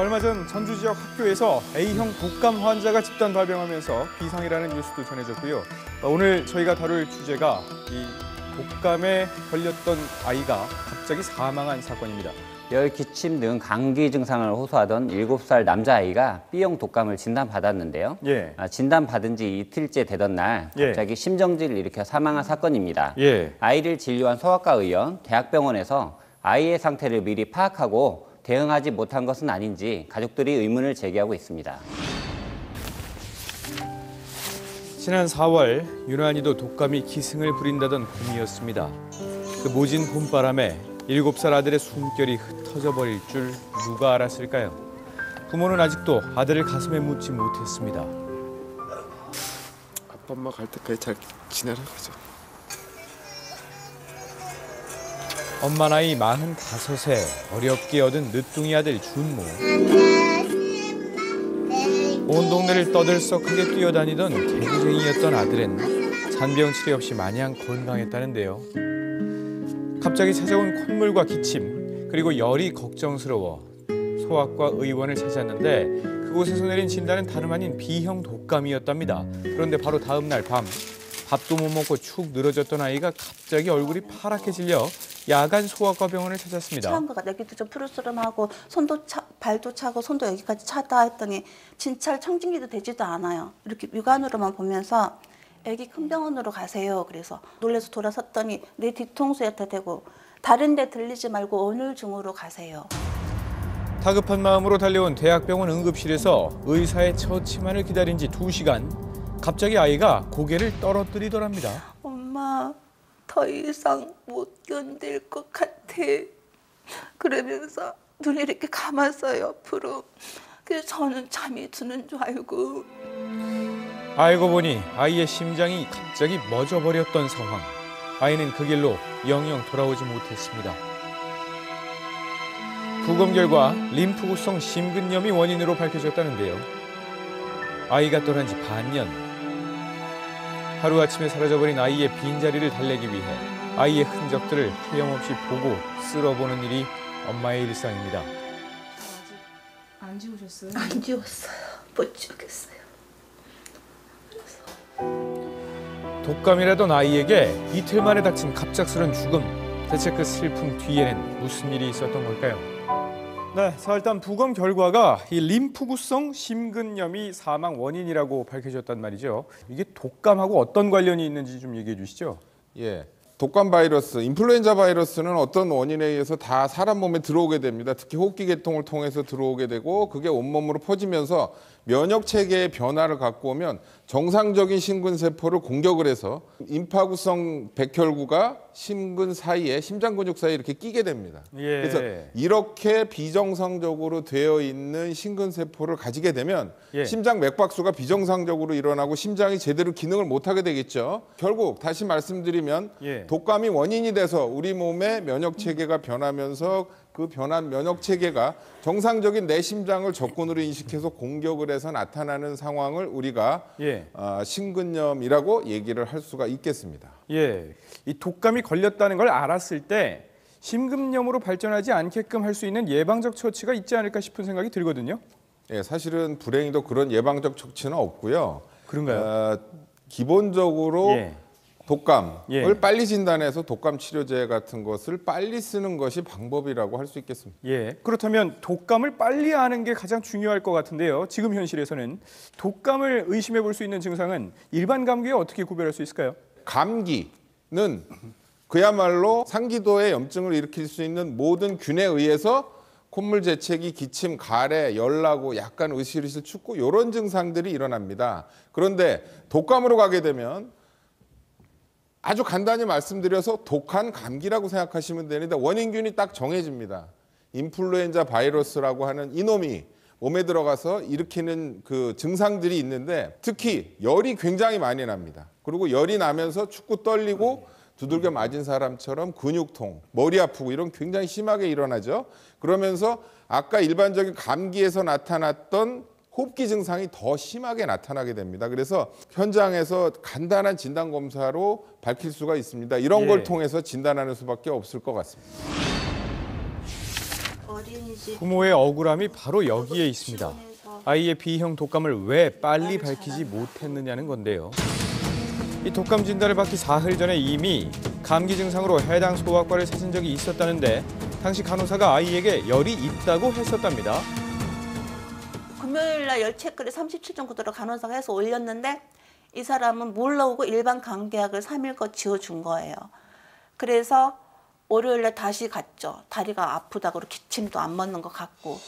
얼마 전 전주 지역 학교에서 A형 독감 환자가 집단 발병하면서 비상이라는 뉴스도 전해졌고요. 오늘 저희가 다룰 주제가 이 독감에 걸렸던 아이가 갑자기 사망한 사건입니다. 열, 기침 등 감기 증상을 호소하던 7살 남자아이가 B형 독감을 진단받았는데요. 예. 진단받은 지 이틀째 되던 날 갑자기 심정지를 일으켜 사망한 사건입니다. 예. 아이를 진료한 소아과 의원, 대학병원에서 아이의 상태를 미리 파악하고 대응하지 못한 것은 아닌지 가족들이 의문을 제기하고 있습니다. 지난 4월 유난히도 독감이 기승을 부린다던 봄이었습니다. 그 모진 봄바람에 7살 아들의 숨결이 흩어져 버릴 줄 누가 알았을까요? 부모는 아직도 아들을 가슴에 묻지 못했습니다. 아빠 엄마 갈 때까지 잘 지내라 그러죠. 엄마 나이 45세 어렵게 얻은 늦둥이 아들 준모. 온 동네를 떠들썩하게 뛰어다니던 개구쟁이였던 아들은 잔병 치레 없이 마냥 건강했다는데요. 갑자기 찾아온 콧물과 기침, 그리고 열이 걱정스러워 소아과 의원을 찾았는데 그곳에서 내린 진단은 다름 아닌 B형 독감이었답니다. 그런데 바로 다음 날 밤, 밥도 못 먹고 축 늘어졌던 아이가 갑자기 얼굴이 파랗게 질려 야간 소아과 병원을 찾았습니다. 차은 것 같아. 여기도 좀 푸르스름하고 발도 차고 손도 여기까지 차다 했더니 진찰 청진기도 되지도 않아요. 이렇게 육안으로만 보면서 애기 큰 병원으로 가세요. 그래서 놀라서 돌아섰더니 내 뒤통수에 대고 다른 데 들리지 말고 온울중으로 가세요. 다급한 마음으로 달려온 대학병원 응급실에서 의사의 처치만을 기다린 지 2시간. 갑자기 아이가 고개를 떨어뜨리더랍니다. 엄마, 더 이상 못 견딜 것 같아. 그러면서 눈을 이렇게 감았어요, 옆으로. 그래서 저는 잠이 드는 줄 알고. 알고 보니 아이의 심장이 갑자기 멎어버렸던 상황. 아이는 그 길로 영영 돌아오지 못했습니다. 부검 결과 림프구성 심근염이 원인으로 밝혀졌다는데요. 아이가 떠난 지 반년. 하루아침에 사라져버린 아이의 빈자리를 달래기 위해 아이의 흔적들을 헤엄없이 보고 쓸어보는 일이 엄마의 일상입니다. 아직 안 지우셨어요? 안 지웠어요. 못 지우겠어요. 독감이라던 아이에게 이틀 만에 닥친 갑작스런 죽음. 대체 그 슬픔 뒤에는 무슨 일이 있었던 걸까요? 네, 자 일단 부검 결과가 이 림프구성 심근염이 사망 원인이라고 밝혀졌단 말이죠. 이게 독감하고 어떤 관련이 있는지 좀 얘기해 주시죠. 예, 독감 바이러스, 인플루엔자 바이러스는 어떤 원인에 의해서 다 사람 몸에 들어오게 됩니다. 특히 호흡기 계통을 통해서 들어오게 되고 그게 온몸으로 퍼지면서 면역 체계의 변화를 갖고 오면 정상적인 심근 세포를 공격을 해서 임파구성 백혈구가 심근 사이에 심장 근육 사이에 이렇게 끼게 됩니다. 예. 그래서 이렇게 비정상적으로 되어 있는 심근 세포를 가지게 되면 심장 맥박수가 비정상적으로 일어나고 심장이 제대로 기능을 못 하게 되겠죠. 결국 다시 말씀드리면 독감이 원인이 돼서 우리 몸의 면역 체계가 변하면서 그 변한 면역 체계가 정상적인 내 심장을 적군으로 인식해서 공격을 해서 나타나는 상황을 우리가 심근염이라고 얘기를 할 수가 있겠습니다. 예, 이 독감이 걸렸다는 걸 알았을 때 심근염으로 발전하지 않게끔 할 수 있는 예방적 처치가 있지 않을까 싶은 생각이 들거든요. 예, 사실은 불행히도 그런 예방적 처치는 없고요. 그런가요? 기본적으로 독감을 빨리 진단해서 독감 치료제 같은 것을 빨리 쓰는 것이 방법이라고 할 수 있겠습니다. 예, 그렇다면 독감을 빨리 아는 게 가장 중요할 것 같은데요. 지금 현실에서는 독감을 의심해 볼 수 있는 증상은 일반 감기와 어떻게 구별할 수 있을까요? 감기는 그야말로 상기도에 염증을 일으킬 수 있는 모든 균에 의해서 콧물 재채기, 기침, 가래, 열나고 약간 으실으실 춥고 이런 증상들이 일어납니다. 그런데 독감으로 가게 되면 아주 간단히 말씀드려서 독한 감기라고 생각하시면 되는데 원인균이 딱 정해집니다. 인플루엔자 바이러스라고 하는 이놈이 몸에 들어가서 일으키는 그 증상들이 있는데 특히 열이 굉장히 많이 납니다. 그리고 열이 나면서 춥고 떨리고 두들겨 맞은 사람처럼 근육통, 머리 아프고 이런 굉장히 심하게 일어나죠. 그러면서 아까 일반적인 감기에서 나타났던 호흡기 증상이 더 심하게 나타나게 됩니다. 그래서 현장에서 간단한 진단 검사로 밝힐 수가 있습니다. 이런 걸 통해서 진단하는 수밖에 없을 것 같습니다. 어린이집 부모의 억울함이 바로 여기에 있습니다. 아이의 B형 독감을 왜 빨리 밝히지 못했느냐는 건데요. 이 독감 진단을 받기 사흘 전에 이미 감기 증상으로 해당 소아과를 찾은 적이 있었다는데 당시 간호사가 아이에게 열이 있다고 했었답니다. 금요일 날 열 체크를 37.9도로 간호사가 해서 올렸는데 이 사람은 모르고 일반 감기약을 3일거 지어준 거예요. 그래서 월요일 날 다시 갔죠. 다리가 아프다고 기침도 안 멎는 것 같고.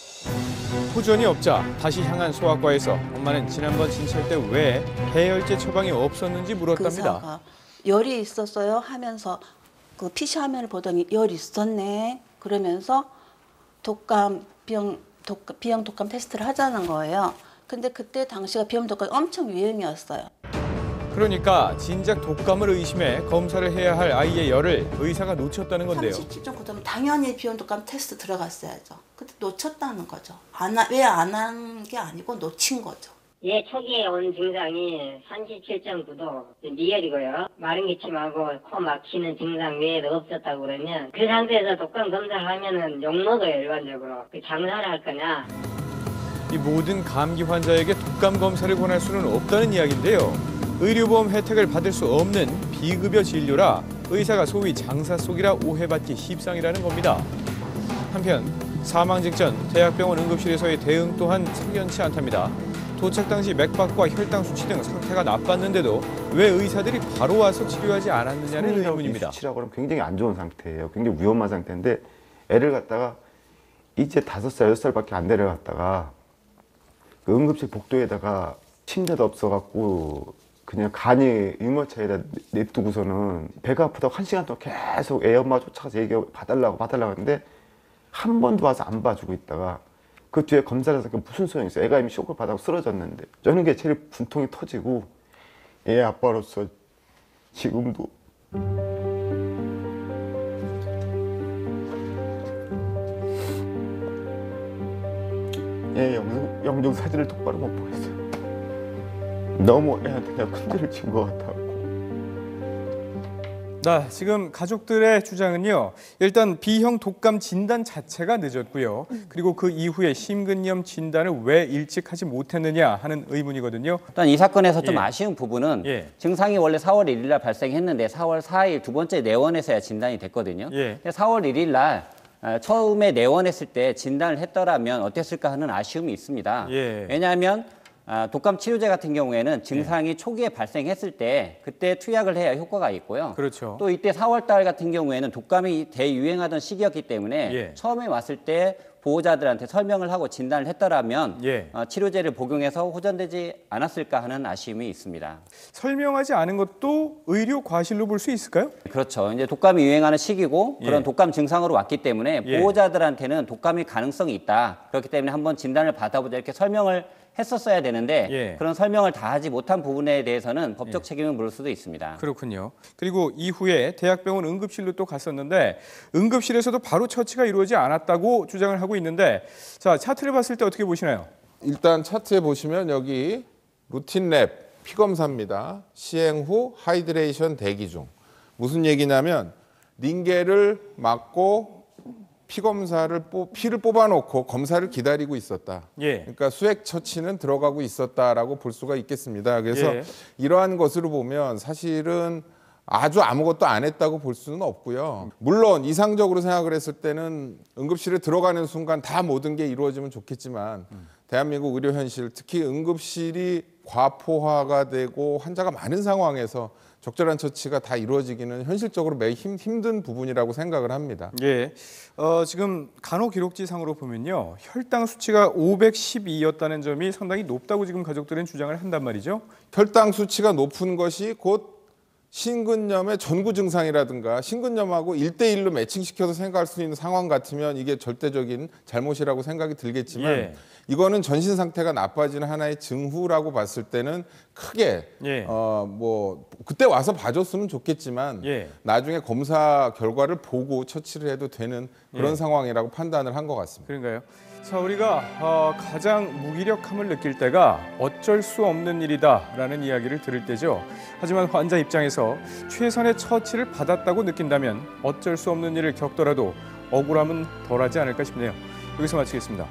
호전이 없자 다시 향한 소아과에서 엄마는 지난번 진찰 때 왜 해열제 처방이 없었는지 물었답니다. 의사가 열이 있었어요 하면서 그 PC 화면을 보더니 열이 있었네 그러면서 B형 독감 테스트를 하자는 거예요. 근데 그때 당시가 B형 독감이 엄청 유행이었어요. 그러니까 진작 독감을 의심해 검사를 해야 할 아이의 열을 의사가 놓쳤다는 건데요. 37.9도면 당연히 B형 독감 테스트 들어갔어야죠. 근데 놓쳤다는 거죠. 왜 안 한 게 아니고 놓친 거죠. 예, 초기에 온 증상이 37.9도 미열이고요. 마른 기침하고 코 막히는 증상 외에도 없었다고 그러면 그 상태에서 독감 검사를 하면은 욕먹어요, 일반적으로. 그 장사를 할 거냐. 이 모든 감기 환자에게 독감 검사를 권할 수는 없다는 이야기인데요. 의료보험 혜택을 받을 수 없는 비급여 진료라 의사가 소위 장사 속이라 오해받기 십상이라는 겁니다. 한편 사망 직전 대학병원 응급실에서의 대응 또한 석연치 않답니다. 도착 당시 맥박과 혈당 수치 등 상태가 나빴는데도 왜 의사들이 바로 와서 치료하지 않았느냐는 의문입니다. 수치라고 하면 굉장히 안 좋은 상태예요. 굉장히 위험한 상태인데 애를 갖다가 이제 5살, 6살밖에 안 데려갔다가 그 응급실 복도에다가 침대도 없어갖고 그냥 간이 유모차에다 냅두고서는 배가 아프다고 1시간 동안 계속 애 엄마가 쫓아가서 얘기 봐달라고 하는데 한 번도 와서 안 봐주고 있다가 그 뒤에 검사를 해서 무슨 소용이 있어요. 애가 이미 쇼크를 받아서 쓰러졌는데 저는 게 제일 분통이 터지고 애 아빠로서 지금도 애 영정 사진을 똑바로 못 보겠어요. 너무 애한테 내가 큰 죄를 진 것 같아갖고. 네, 지금 가족들의 주장은요. 일단 B형 독감 진단 자체가 늦었고요. 그리고 그 이후에 심근염 진단을 왜 일찍 하지 못했느냐 하는 의문이거든요. 일단 이 사건에서 좀 예. 아쉬운 부분은 예. 증상이 원래 4월 1일 날 발생했는데 4월 4일 두 번째 내원에서야 진단이 됐거든요. 예. 근데 4월 1일 날 처음에 내원했을 때 진단을 했더라면 어땠을까 하는 아쉬움이 있습니다. 예. 왜냐하면 독감 치료제 같은 경우에는 증상이 초기에 발생했을 때 그때 투약을 해야 효과가 있고요. 그렇죠. 또 이때 4월 달 같은 경우에는 독감이 대유행하던 시기였기 때문에 예. 처음에 왔을 때 보호자들한테 설명을 하고 진단을 했더라면 예. 치료제를 복용해서 호전되지 않았을까 하는 아쉬움이 있습니다. 설명하지 않은 것도 의료 과실로 볼 수 있을까요? 그렇죠. 이제 독감이 유행하는 시기고 예. 그런 독감 증상으로 왔기 때문에 예. 보호자들한테는 독감일 가능성이 있다. 그렇기 때문에 한번 진단을 받아보자 이렇게 설명을 했었어야 되는데 예. 그런 설명을 다 하지 못한 부분에 대해서는 법적 책임을 물을 수도 있습니다. 그렇군요. 그리고 이후에 대학병원 응급실로 또 갔었는데 응급실에서도 바로 처치가 이루어지지 않았다고 주장을 하고 있는데 자 차트를 봤을 때 어떻게 보시나요? 일단 차트에 보시면 여기 루틴랩 피검사입니다. 시행 후 하이드레이션 대기 중. 무슨 얘기냐면 링겔을 맞고 피를 뽑아놓고 검사를 기다리고 있었다. 예. 그러니까 수액 처치는 들어가고 있었다라고 볼 수가 있겠습니다. 그래서 예. 이러한 것으로 보면 사실은 아주 아무것도 안 했다고 볼 수는 없고요. 물론 이상적으로 생각을 했을 때는 응급실에 들어가는 순간 다 모든 게 이루어지면 좋겠지만 대한민국 의료 현실, 특히 응급실이 과포화가 되고 환자가 많은 상황에서 적절한 처치가 다 이루어지기는 현실적으로 매우 힘든 부분이라고 생각을 합니다. 예. 지금 간호기록지상으로 보면요. 혈당 수치가 512였다는 점이 상당히 높다고 지금 가족들은 주장을 한단 말이죠. 혈당 수치가 높은 것이 곧 심근염의 전구 증상이라든가 심근염하고 1대1로 매칭시켜서 생각할 수 있는 상황 같으면 이게 절대적인 잘못이라고 생각이 들겠지만 예. 이거는 전신 상태가 나빠지는 하나의 증후라고 봤을 때는 크게 예. 뭐 그때 와서 봐줬으면 좋겠지만 예. 나중에 검사 결과를 보고 처치를 해도 되는 그런 예. 상황이라고 판단을 한 것 같습니다. 그런가요? 자, 우리가 가장 무기력함을 느낄 때가 어쩔 수 없는 일이다라는 이야기를 들을 때죠. 하지만 환자 입장에서 최선의 처치를 받았다고 느낀다면 어쩔 수 없는 일을 겪더라도 억울함은 덜하지 않을까 싶네요. 여기서 마치겠습니다.